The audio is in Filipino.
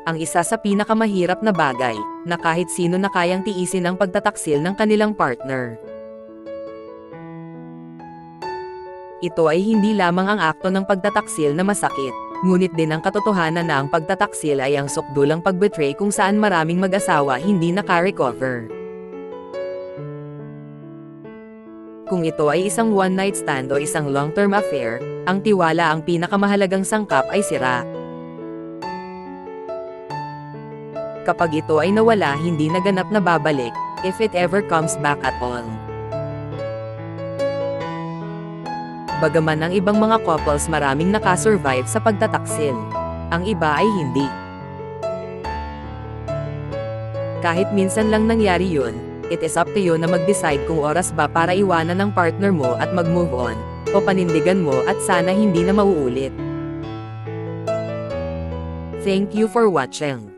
ang isa sa pinakamahirap na bagay, na kahit sino na kayang tiisin ang pagtataksil ng kanilang partner. Ito ay hindi lamang ang akto ng pagtataksil na masakit, ngunit din ang katotohanan na ang pagtataksil ay ang sukdulang pagbetray kung saan maraming mag-asawa hindi naka-recover. Kung ito ay isang one-night stand o isang long-term affair, ang tiwala ang pinakamahalagang sangkap ay sira. Kapag ito ay nawala, hindi naganap na babalik, if it ever comes back at all. Bagaman ang ibang mga couples maraming nakasurvive sa pagtataksil, ang iba ay hindi. Kahit minsan lang nangyari yun, it is up to you na mag-decide kung oras ba para iwanan ng partner mo at mag-move on, o panindigan mo at sana hindi na mauulit. Thank you for watching.